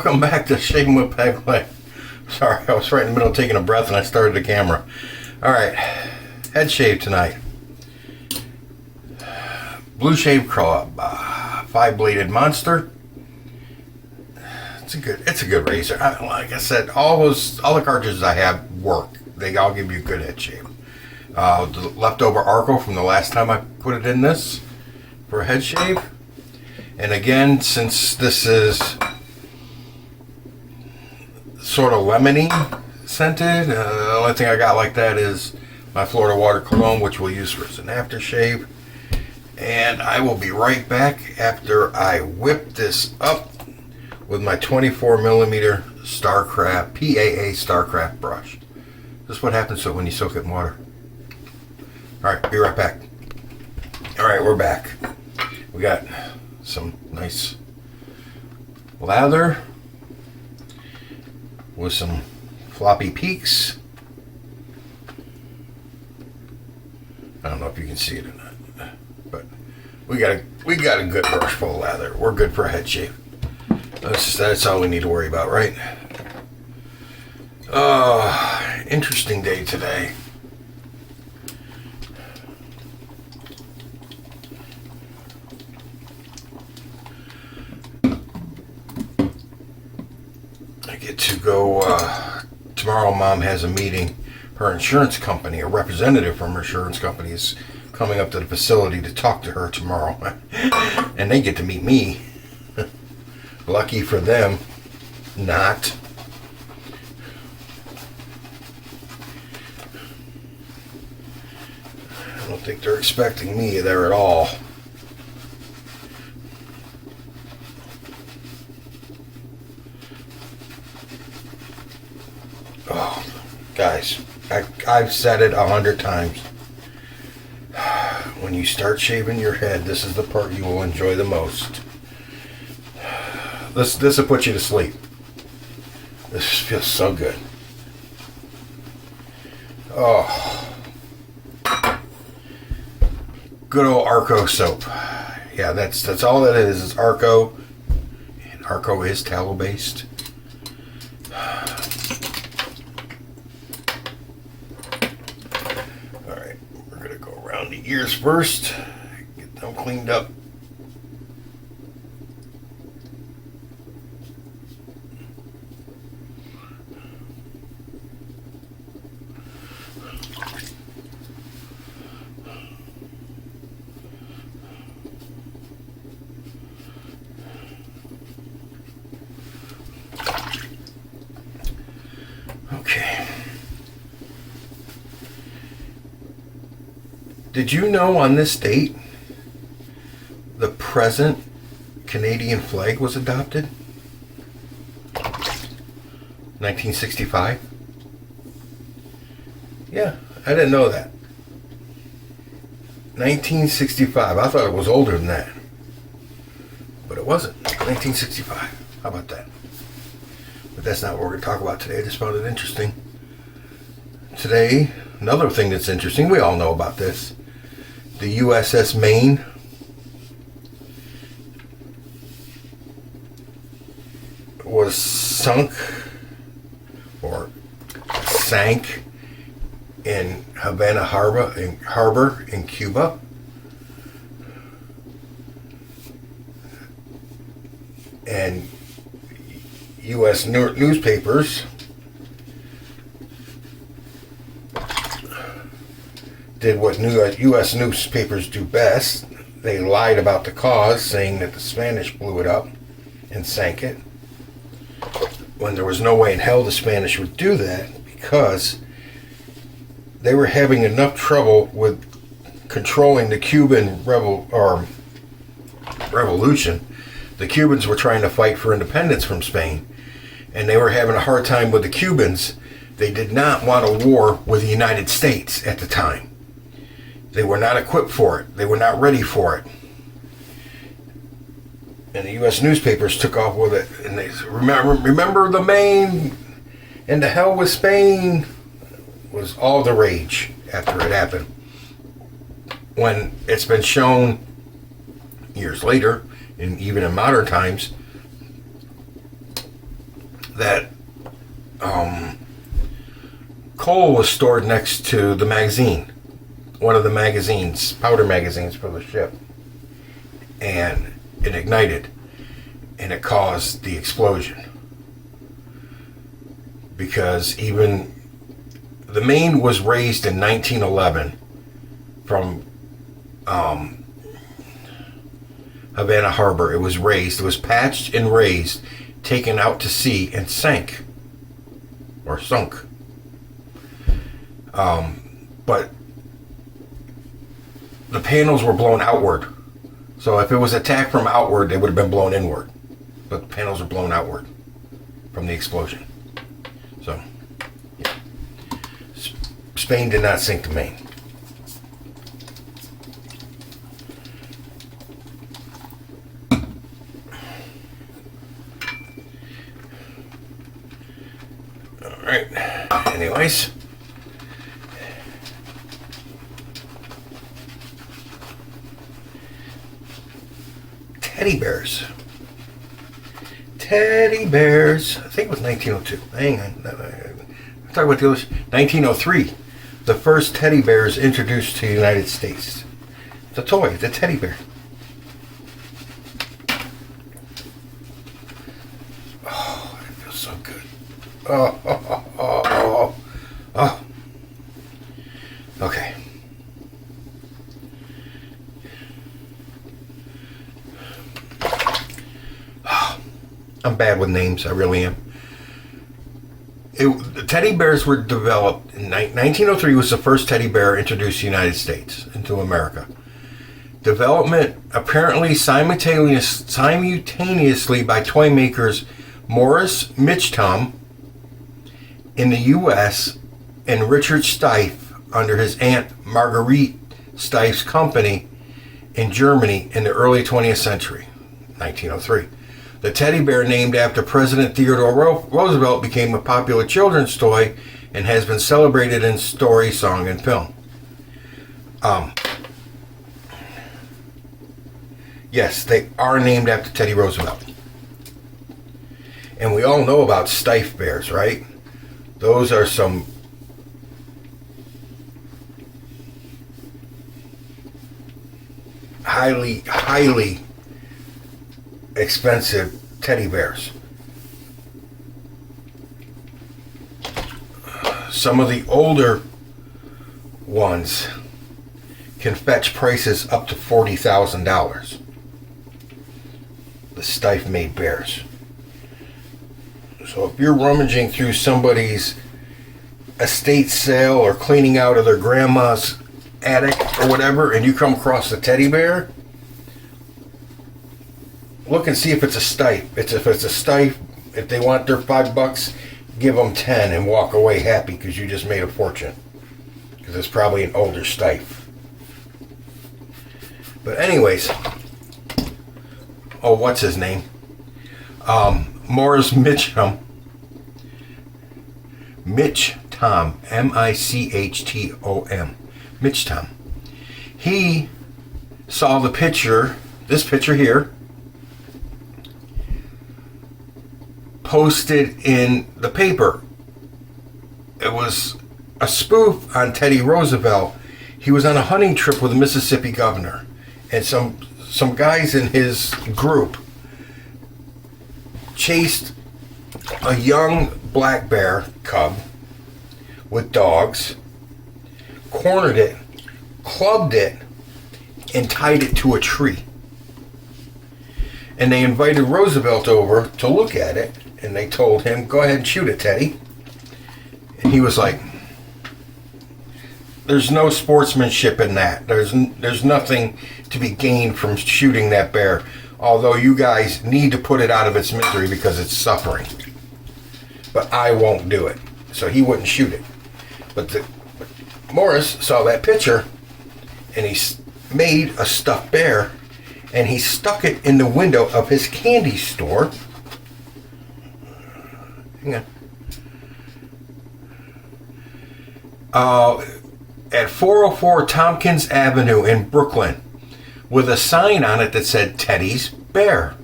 Welcome back to Shaving with Peg Leg. Sorry, I was right in the middle of taking a breath and I started the camera. Alright, head shave tonight. Blue Shave Club, 5-bladed monster. It's a good razor. Like I said, all the cartridges I have work. They all give you a good head shave. The leftover Arko from the last time I put it in this for a head shave. And again, since this is sort of lemony scented, the only thing I got like that is my Florida water cologne, which we'll use for as an aftershave. And I will be right back after I whip this up with my 24mm Starcraft, PAA Starcraft brush. This is what happens when you soak it in water. Alright, be right back. Alright, we're back. We got some nice lather with some floppy peaks. I don't know if you can see it or not, but we got a good brush full of lather. We're good for a head shave. That's all we need to worry about, right? Interesting day today. I get to go, tomorrow Mom has a meeting. Her insurance company, a representative from her insurance company is coming up to the facility to talk to her tomorrow. And they get to meet me. Lucky for them, not. I don't think they're expecting me there at all. Oh, guys, I've said it 100 times. When you start shaving your head, this is the part you will enjoy the most. This will put you to sleep. This feels so good. Oh. Good old Arko soap. Yeah, that's all that is. It's Arko. And Arko is tallow based. Alright, we're gonna go around the ears first. Get them cleaned up. Okay. Did you know on this date the present Canadian flag was adopted? 1965? Yeah, I didn't know that. 1965. I thought it was older than that. But it wasn't. 1965. How about that? But that's not what we're going to talk about today. I just found it interesting. Today, another thing that's interesting, we all know about this. The USS Maine was sunk or sank in Havana Harbor in Cuba. And U.S. newspapers did what U.S. newspapers do best. They lied about the cause, saying that the Spanish blew it up and sank it, when there was no way in hell the Spanish would do that, because they were having enough trouble with controlling the Cuban revolution. The Cubans were trying to fight for independence from Spain, and they were having a hard time with the Cubans. They did not want a war with the United States at the time. They were not equipped for it. They were not ready for it. And the U.S. newspapers took off with it, and they said, remember the Maine, and the hell with Spain, was all the rage after it happened. When it's been shown years later, and even in modern times, that coal was stored next to the magazine, one of the magazines, powder magazines for the ship, and it ignited, and it caused the explosion. Because even the Maine was raised in 1911 from Havana Harbor. It was raised, it was patched and raised, taken out to sea and sank, or sunk. But the panels were blown outward. So if it was attacked from outward, they would have been blown inward. But the panels were blown outward from the explosion. So, yeah. Spain did not sink the Maine. All right. Anyways. Teddy bears. Teddy bears. I think it was 1902. Hang on. I'm talking about the other. 1903. The first teddy bears introduced to the United States. It's a toy. It's a teddy bear. Oh, it feels so good. Oh. Okay. I'm bad with names. I really am. The teddy bears were developed in 1903. Was the first teddy bear introduced to the United States, into America. Development apparently simultaneously by toy makers Morris Mitchum in the U.S. and Richard Steiff under his aunt Marguerite Steiff's company in Germany in the early 20th century, 1903. The teddy bear, named after President Theodore Roosevelt, became a popular children's toy and has been celebrated in story, song, and film. Yes, they are named after Teddy Roosevelt. And we all know about Steiff bears, right? Those are some highly expensive teddy bears. Some of the older ones can fetch prices up to $40,000. The Steiff made bears. So if you're rummaging through somebody's estate sale or cleaning out of their grandma's attic or whatever, and you come across a teddy bear, look and see if it's a Steiff. If it's a Steiff, if they want their $5, give them 10 and walk away happy because you just made a fortune. Because it's probably an older Steiff. But anyways, what's his name? Morris Mitchum. Mitchum. M-I-C-H-T-O-M. Mitchum. He saw the picture, this picture here, posted in the paper. It was a spoof on Teddy Roosevelt. He was on a hunting trip with a Mississippi governor, and some guys in his group chased a young black bear cub with dogs, cornered it, clubbed it, and tied it to a tree. And they invited Roosevelt over to look at it, and they told him, go ahead and shoot it, Teddy. And he was like, there's no sportsmanship in that. There's nothing to be gained from shooting that bear, although you guys need to put it out of its misery because it's suffering. But I won't do it. So he wouldn't shoot it. But Morris saw that picture, and he made a stuffed bear, and he stuck it in the window of his candy store. Hang on. At 404 Tompkins Avenue in Brooklyn, with a sign on it that said Teddy's Bear.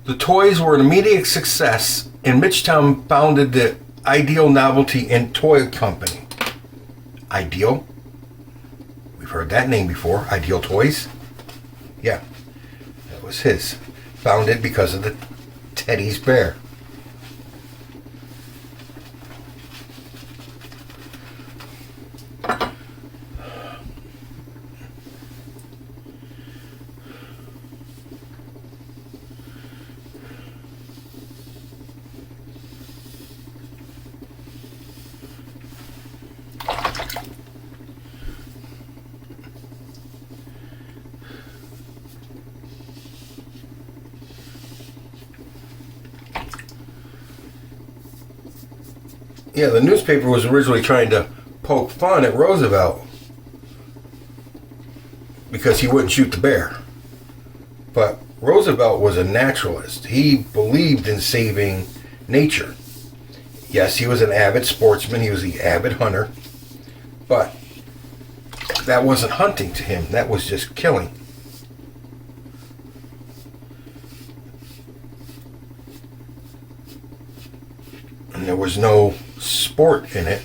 The toys were an immediate success, and Mitchtown founded the Ideal Novelty and Toy Company. Ideal? We've heard that name before. Ideal Toys? Yeah, that was his. Founded because of the Teddy's bear. Yeah, the newspaper was originally trying to poke fun at Roosevelt because he wouldn't shoot the bear. But Roosevelt was a naturalist. He believed in saving nature. Yes, he was an avid sportsman. He was the avid hunter. But that wasn't hunting to him. That was just killing. And there was no sport in it.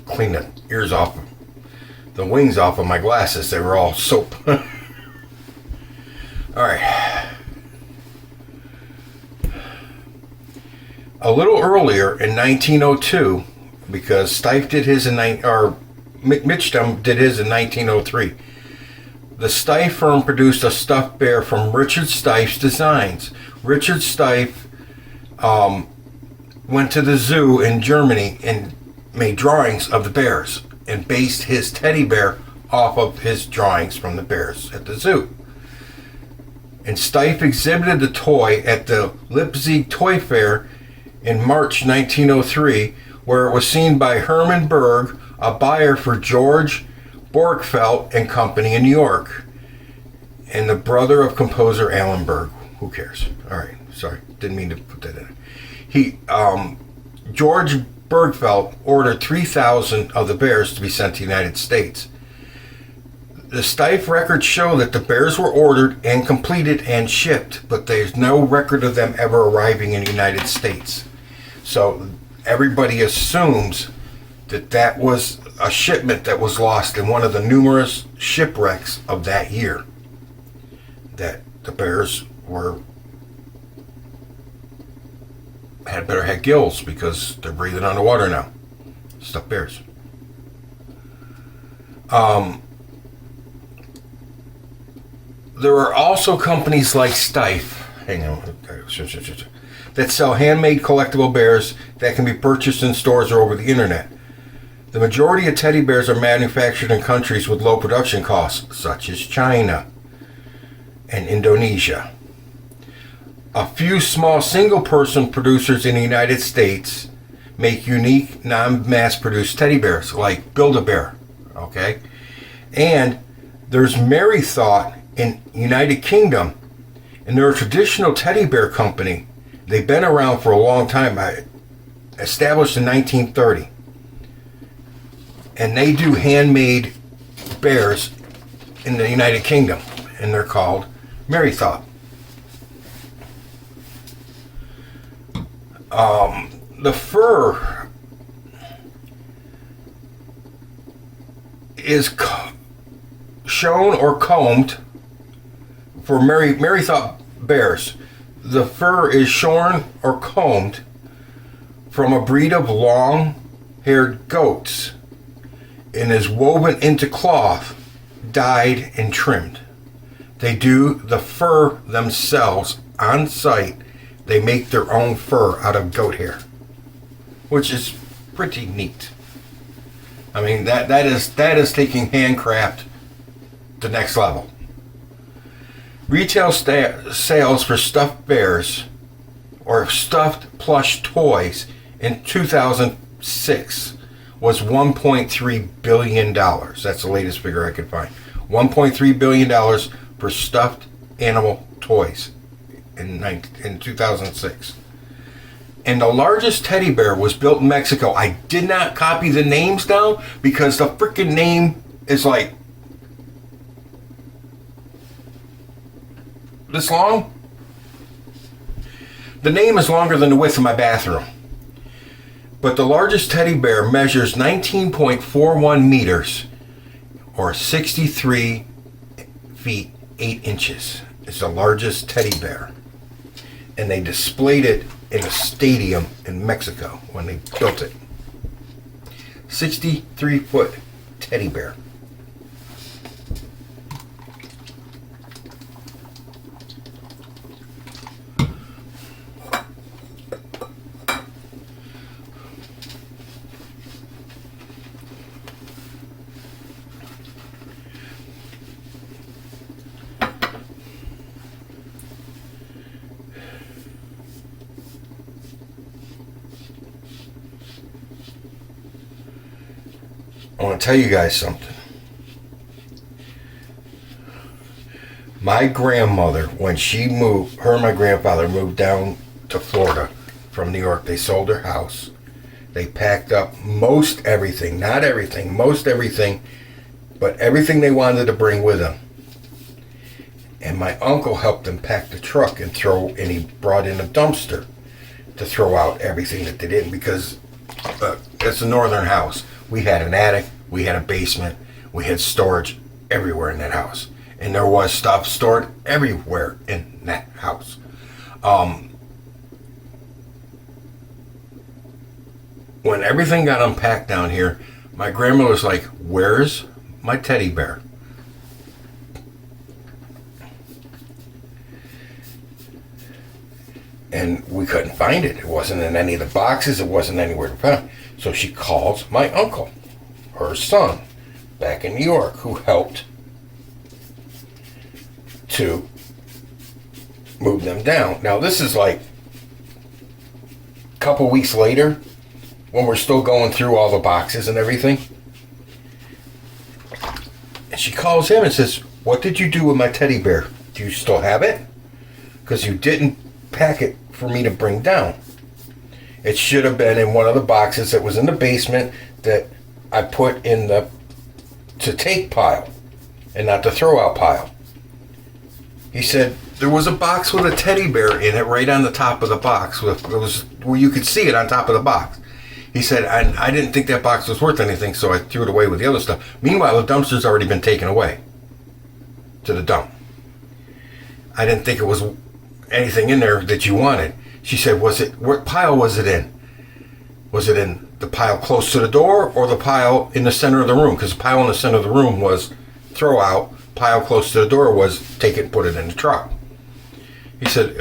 Clean the ears off, the wings off of my glasses. They were all soap. All right. A little earlier in 1902, because Steiff did his in Mitchtown did his in 1903. The Steiff firm produced a stuffed bear from Richard Steiff's designs. Richard Steiff went to the zoo in Germany and made drawings of the bears and based his teddy bear off of his drawings from the bears at the zoo. And Steiff exhibited the toy at the Leipzig Toy Fair in March 1903, where it was seen by Hermann Berg, a buyer for George Borgfeldt and Company in New York, and the brother of composer Alan Berg. Who cares? All right, sorry, didn't mean to put that in. George Bergfeldt ordered 3,000 of the bears to be sent to the United States. The Steiff records show that the bears were ordered and completed and shipped, but there's no record of them ever arriving in the United States. So everybody assumes that that was a shipment that was lost in one of the numerous shipwrecks of that year. That the bears had gills because they're breathing underwater now. Stuffed bears. There are also companies like Steiff, that sell handmade collectible bears that can be purchased in stores or over the internet. The majority of teddy bears are manufactured in countries with low production costs, such as China and Indonesia. A few small single-person producers in the United States make unique, non-mass-produced teddy bears, like Build-A-Bear, okay? And there's Merry Thought in United Kingdom, and they're a traditional teddy bear company. They've been around for a long time, established in 1930. And they do handmade bears in the United Kingdom, and they're called Merry Thought. The fur is shown or combed for Merry Thought bears. The fur is shorn or combed from a breed of long-haired goats and is woven into cloth, dyed and trimmed. They do the fur themselves on site. They make their own fur out of goat hair. which is pretty neat. I mean, that is taking handcraft to the next level. Retail sales for stuffed bears or stuffed plush toys in 2006 was $1.3 billion. That's the latest figure I could find. $1.3 billion for stuffed animal toys in 2006. And the largest teddy bear was built in Mexico. I did not copy the names down because the freaking name is like this long. The name is longer than the width of my bathroom. But the largest teddy bear measures 19.41 meters or 63 feet 8 inches. It's the largest teddy bear. And they displayed it in a stadium in Mexico when they built it. 63-foot teddy bear. I want to tell you guys something. My grandmother, when she moved, her and my grandfather moved down to Florida from New York, they sold their house. They packed up most everything, not everything, most everything, but everything they wanted to bring with them. And my uncle helped them pack the truck and he brought in a dumpster to throw out everything that they didn't, because it's a northern house. We had an attic, we had a basement, we had storage everywhere in that house. And there was stuff stored everywhere in that house. When everything got unpacked down here, my grandma was like, "Where's my teddy bear?" And we couldn't find it. It wasn't in any of the boxes. It wasn't anywhere to find. So she calls my uncle, her son, back in New York, who helped to move them down. Now, this is like a couple weeks later, when we're still going through all the boxes and everything. And she calls him and says, "What did you do with my teddy bear? Do you still have it? Because you didn't pack it for me to bring down. It should have been in one of the boxes that was in the basement that I put in the to take pile and not the throw out pile." He said there was a box with a teddy bear in it right on the top of the box. It was where you could see it on top of the box. He said, I didn't think that box was worth anything, so I threw it away with the other stuff. Meanwhile, the dumpster's already been taken away to the dump. I didn't think it was anything in there that you wanted. She said, what pile was it in? Was it in the pile close to the door or the pile in the center of the room? Because the pile in the center of the room was throw out. Pile close to the door was take it and put it in the truck. He said,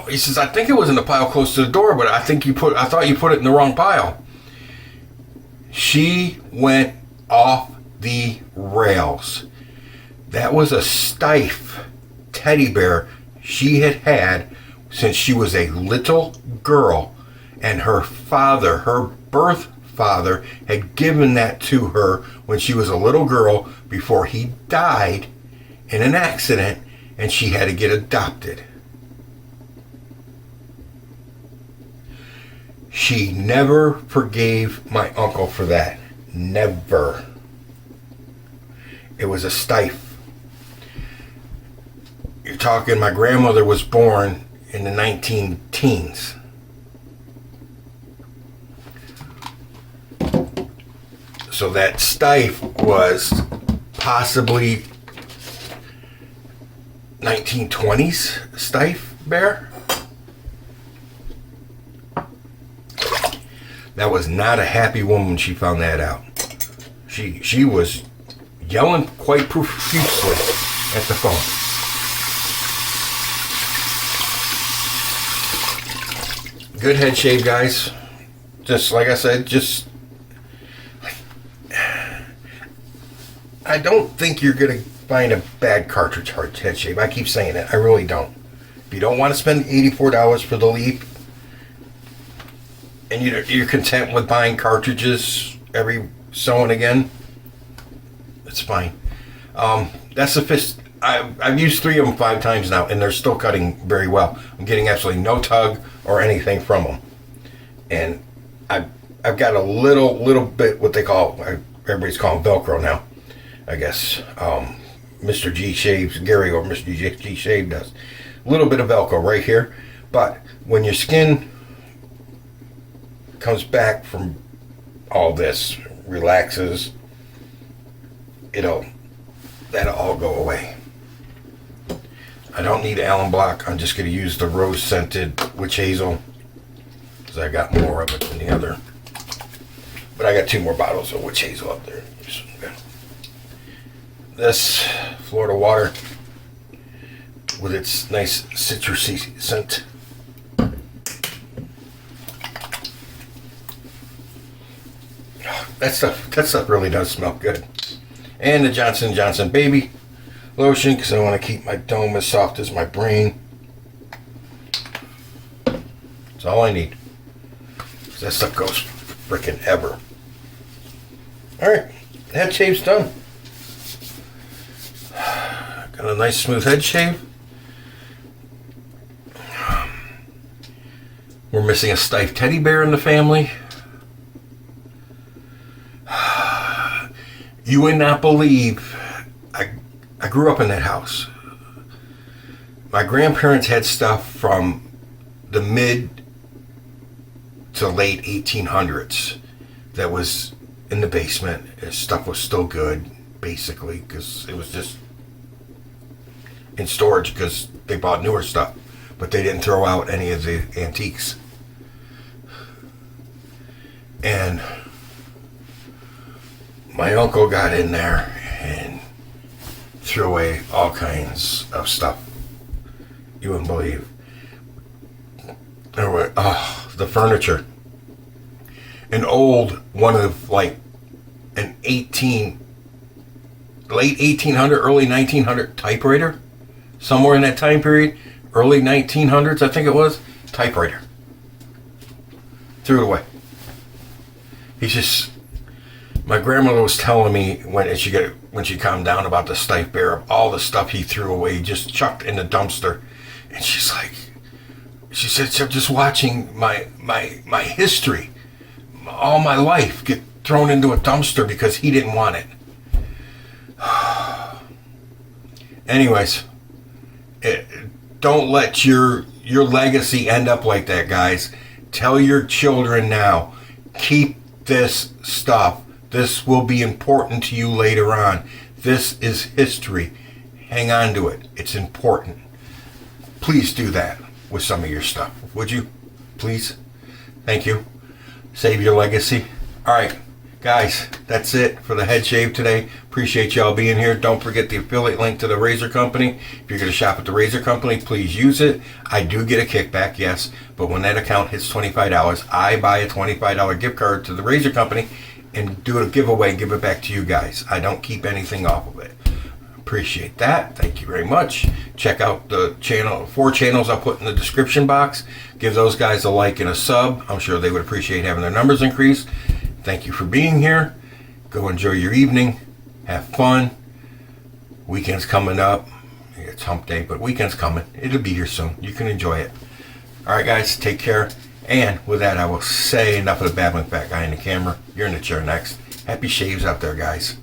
he says, I think it was in the pile close to the door, but I thought you put it in the wrong pile. She went off the rails. That was a stiff teddy bear she had since she was a little girl, and her father, her birth father, had given that to her when she was a little girl before he died in an accident, and she had to get adopted. She never forgave my uncle for that. Never. It was a stiff. You're talking, my grandmother was born in the 19-teens. So that stiff was possibly 1920s stiff bear. That was not a happy woman when she found that out. She was yelling quite profusely at the phone. Good head shave, guys. Just like I said, just I don't think you're gonna find a bad cartridge head shave. I keep saying it. I really don't. If you don't want to spend $84 for the Leap, and you're content with buying cartridges every so and again, it's fine. That's the fist. I've used 3 of them 5 times now, and they're still cutting very well. I'm getting absolutely no tug or anything from them, and I've got a little bit what they call, everybody's calling Velcro now, I guess. Mr. G shaves, Gary or Mr. G shave does a little bit of Velcro right here, but when your skin comes back from all this, relaxes, that'll all go away. I don't need Allen Block. I'm just going to use the rose scented witch hazel because I got more of it than the other. But I got 2 more bottles of witch hazel up there. This Florida water with its nice citrusy scent. That stuff really does smell good. And the Johnson & Johnson baby lotion, because I want to keep my dome as soft as my brain. That's all I need. That stuff goes frickin' ever. Alright, head shave's done. Got a nice smooth head shave. We're missing a stiff teddy bear in the family. You would not believe, I grew up in that house. My grandparents had stuff from the mid to late 1800s that was in the basement. Stuff was still good, basically, because it was just in storage because they bought newer stuff, but they didn't throw out any of the antiques. And my uncle got in there and threw away all kinds of stuff you wouldn't believe. There were the furniture, an old one of like an late 1800, early 1900 typewriter, somewhere in that time period, early 1900s I think it was, typewriter. Threw it away. My grandmother was telling me when she calmed down about the stiff bear of all the stuff he threw away, he just chucked in the dumpster, and she said, so just watching my history, all my life get thrown into a dumpster because he didn't want it. Anyways, don't let your legacy end up like that, guys. Tell your children now, keep this stuff. This will be important to you later on. This is history. Hang on to it. It's important. Please do that with some of your stuff. Would you? Please? Thank you. Save your legacy. All right, guys, that's it for the head shave today. Appreciate y'all being here. Don't forget the affiliate link to the razor company. If you're going to shop at the razor company, please use it. I do get a kickback, yes, but when that account hits $25, I buy a $25 gift card to the razor company and do a giveaway and give it back to you guys. I don't keep anything off of it. Appreciate that. Thank you very much. Check out the 4 channels I'll put in the description box. Give those guys a like and a sub. I'm sure they would appreciate having their numbers increased. Thank you for being here. Go enjoy your evening. Have fun. Weekend's coming up. It's hump day, but weekend's coming. It'll be here soon. You can enjoy it. All right, guys, take care. And with that, I will say enough of the babbling fat guy in the camera. You're in the chair next. Happy shaves out there, guys.